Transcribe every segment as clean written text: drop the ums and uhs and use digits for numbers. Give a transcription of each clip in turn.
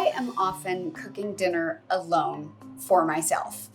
I am often cooking dinner alone for myself.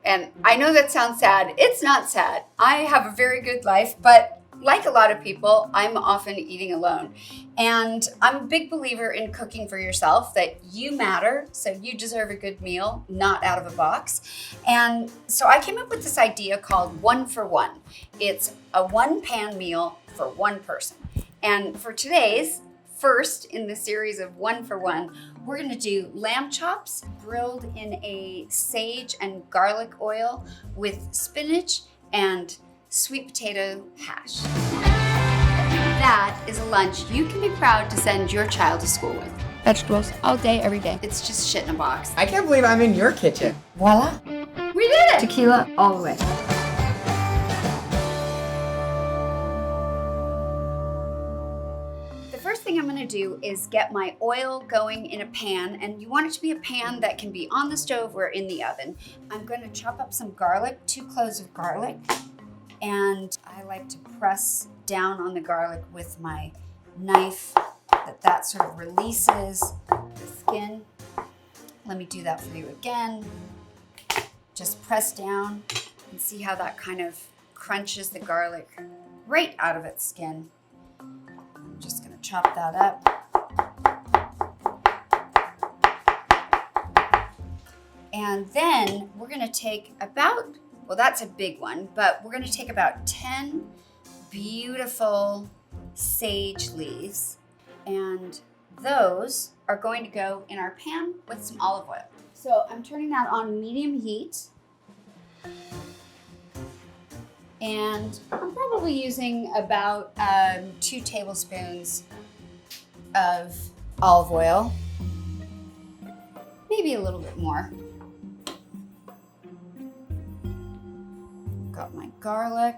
And I know that sounds sad. It's not sad. I have a very good life, but like a lot of people, I'm often eating alone. And I'm a big believer in cooking for yourself, that you matter, so you deserve a good meal, not out of a box. And so I came up with this idea called 1 for 1. It's a 1-pan meal for one person. And for today's first in the series of 1 for 1, we're gonna do lamb chops grilled in a sage and garlic oil with spinach and sweet potato hash. That is a lunch you can be proud to send your child to school with. Vegetables all day, every day. It's just shit in a box. I can't believe I'm in your kitchen. Voila. We did it! Tequila all the way. First thing I'm gonna do is get my oil going in a pan, and you want it to be a pan that can be on the stove or in the oven. I'm gonna chop up some garlic, 2 cloves of garlic, and I like to press down on the garlic with my knife, that sort of releases the skin. Let me do that for you again. Just press down and see how that kind of crunches the garlic right out of its skin. I'm just gonna chop that up. And then we're gonna take about, well, that's a big one, but we're gonna take about 10 beautiful sage leaves, and those are going to go in our pan with some olive oil. So I'm turning that on medium heat. And I'm probably using about 2 tablespoons of olive oil, maybe a little bit more. Got my garlic,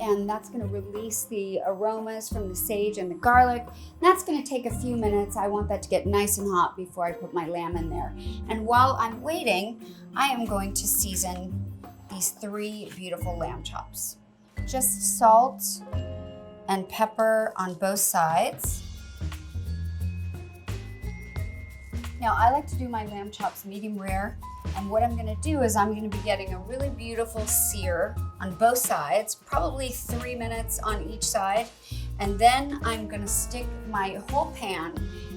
and that's gonna release the aromas from the sage and the garlic. That's gonna take a few minutes. I want that to get nice and hot before I put my lamb in there. And while I'm waiting, I am going to season these 3 beautiful lamb chops. Just salt and pepper on both sides. Now I like to do my lamb chops medium rare, and what I'm gonna do is I'm gonna be getting a really beautiful sear on both sides, probably 3 minutes on each side, and then I'm gonna stick my whole pan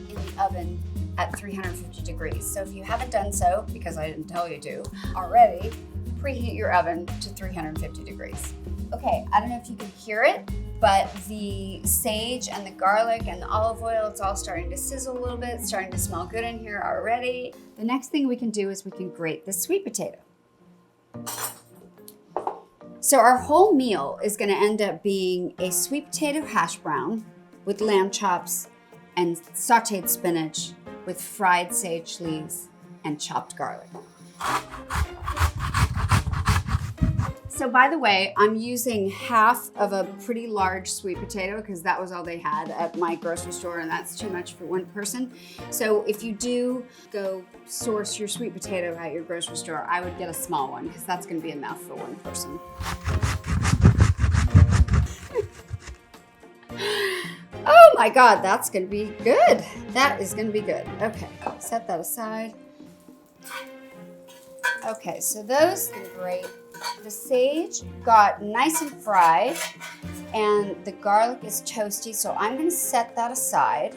in the oven at 350 degrees. So if you haven't done so, because I didn't tell you to already, preheat your oven to 350 degrees. Okay, I don't know if you can hear it, but the sage and the garlic and the olive oil, it's all starting to sizzle a little bit. It's starting to smell good in here already. The next thing we can do is we can grate the sweet potato. So our whole meal is gonna end up being a sweet potato hash brown with lamb chops and sautéed spinach with fried sage leaves and chopped garlic. So by the way, I'm using half of a pretty large sweet potato because that was all they had at my grocery store, and that's too much for one person. So if you do go source your sweet potato at your grocery store, I would get a small one because that's gonna be enough for one person. Oh my God, that's gonna be good. That is gonna be good. Okay, set that aside. Okay, so those are great. The sage got nice and fried, and the garlic is toasty, so I'm gonna set that aside.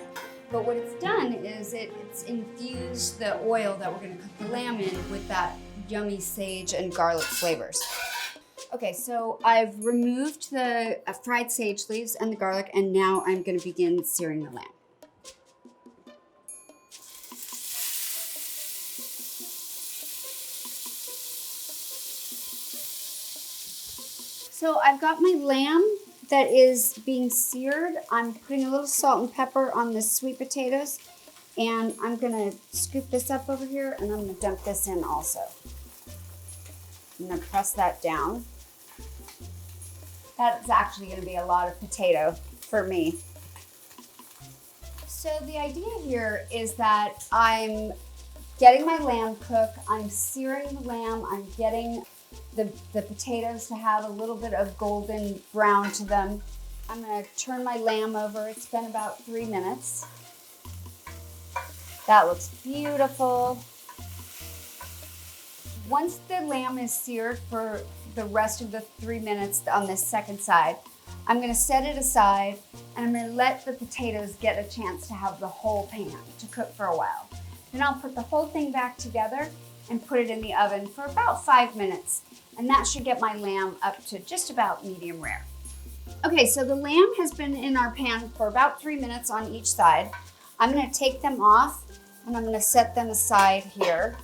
But what it's done is it's infused the oil that we're gonna cook the lamb in with that yummy sage and garlic flavors. Okay, so I've removed the fried sage leaves and the garlic, and now I'm gonna begin searing the lamb. So I've got my lamb that is being seared. I'm putting a little salt and pepper on the sweet potatoes, and I'm gonna scoop this up over here, and I'm gonna dump this in also. I'm gonna press that down. That's actually gonna be a lot of potato for me. So the idea here is that I'm getting my lamb cooked, I'm searing the lamb, I'm getting the potatoes to have a little bit of golden brown to them. I'm gonna turn my lamb over. It's been about 3 minutes. That looks beautiful. Once the lamb is seared for the rest of the 3 minutes on this second side, I'm gonna set it aside and I'm gonna let the potatoes get a chance to have the whole pan to cook for a while. Then I'll put the whole thing back together and put it in the oven for about 5 minutes. And that should get my lamb up to just about medium rare. Okay, so the lamb has been in our pan for about 3 minutes on each side. I'm gonna take them off and I'm gonna set them aside here.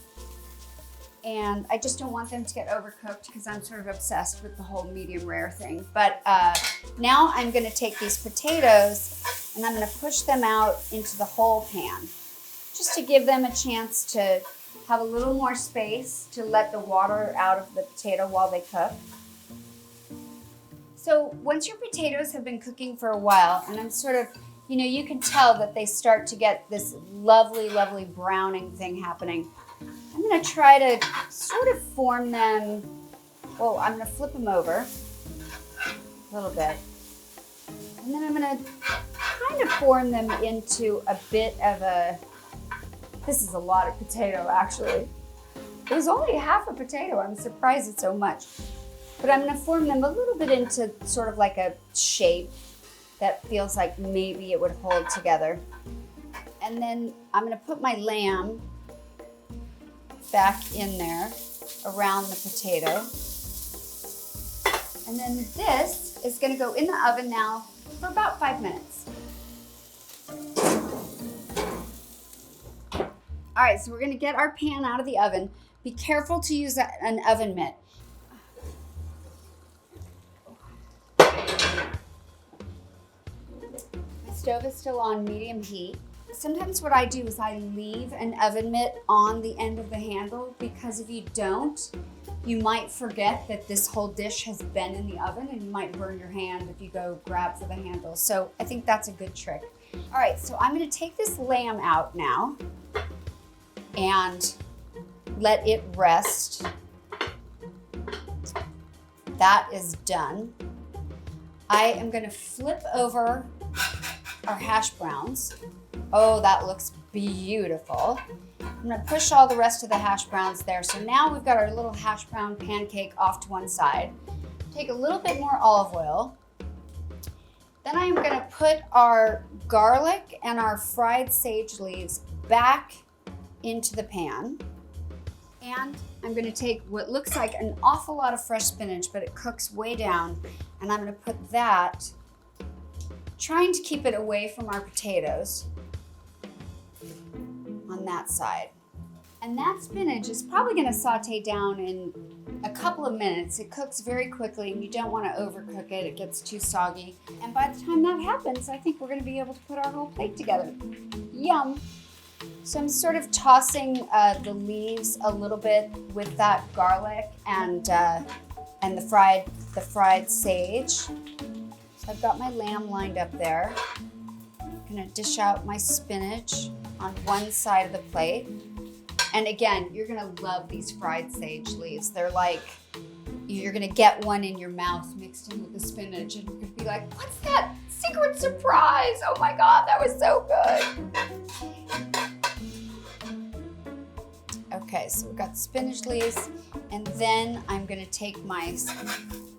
And I just don't want them to get overcooked because I'm sort of obsessed with the whole medium rare thing. But now I'm gonna take these potatoes and I'm gonna push them out into the whole pan, just to give them a chance to have a little more space to let the water out of the potato while they cook. So once your potatoes have been cooking for a while, and I'm sort of, you can tell that they start to get this lovely, lovely browning thing happening. I'm gonna try to sort of form them, well, I'm gonna flip them over a little bit. And then I'm gonna kind of form them into a bit of a, this is a lot of potato actually. It was only half a potato, I'm surprised it's so much. But I'm gonna form them a little bit into sort of like a shape that feels like maybe it would hold together. And then I'm gonna put my lamb back in there around the potato. And then this is gonna go in the oven now for about 5 minutes. All right, so we're gonna get our pan out of the oven. Be careful to use an oven mitt. My stove is still on medium heat. Sometimes what I do is I leave an oven mitt on the end of the handle because if you don't, you might forget that this whole dish has been in the oven and you might burn your hand if you go grab for the handle. So I think that's a good trick. All right, so I'm gonna take this lamb out now and let it rest. That is done. I am gonna flip over our hash browns. Oh, that looks beautiful. I'm gonna push all the rest of the hash browns there. So now we've got our little hash brown pancake off to one side. Take a little bit more olive oil. Then I'm gonna put our garlic and our fried sage leaves back into the pan. And I'm gonna take what looks like an awful lot of fresh spinach, but it cooks way down. And I'm gonna put that, trying to keep it away from our potatoes, on that side. And that spinach is probably gonna saute down in a couple of minutes. It cooks very quickly and you don't wanna overcook it. It gets too soggy. And by the time that happens, I think we're gonna be able to put our whole plate together. Yum. So I'm sort of tossing the leaves a little bit with that garlic and the fried sage. So I've got my lamb lined up there. I'm gonna dish out my spinach on one side of the plate. And again, you're gonna love these fried sage leaves. They're like, you're gonna get one in your mouth mixed in with the spinach and you're gonna be like, what's that secret surprise? Oh my God, that was so good. Okay, so we've got spinach leaves, and then I'm gonna take my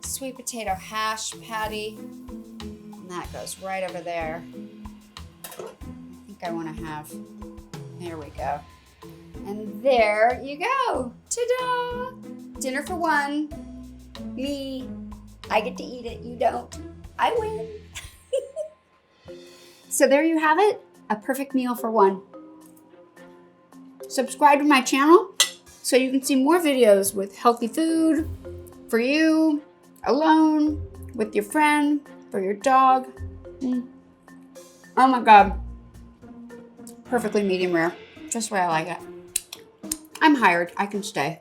sweet potato hash patty, and that goes right over there. I think I wanna have, there we go. And there you go, ta-da! Dinner for one, me, I get to eat it, you don't, I win. So there you have it, a perfect meal for one. Subscribe to my channel so you can see more videos with healthy food for you, alone, with your friend, for your dog. Oh my God. Perfectly medium rare, just the way I like it. I'm hired, I can stay.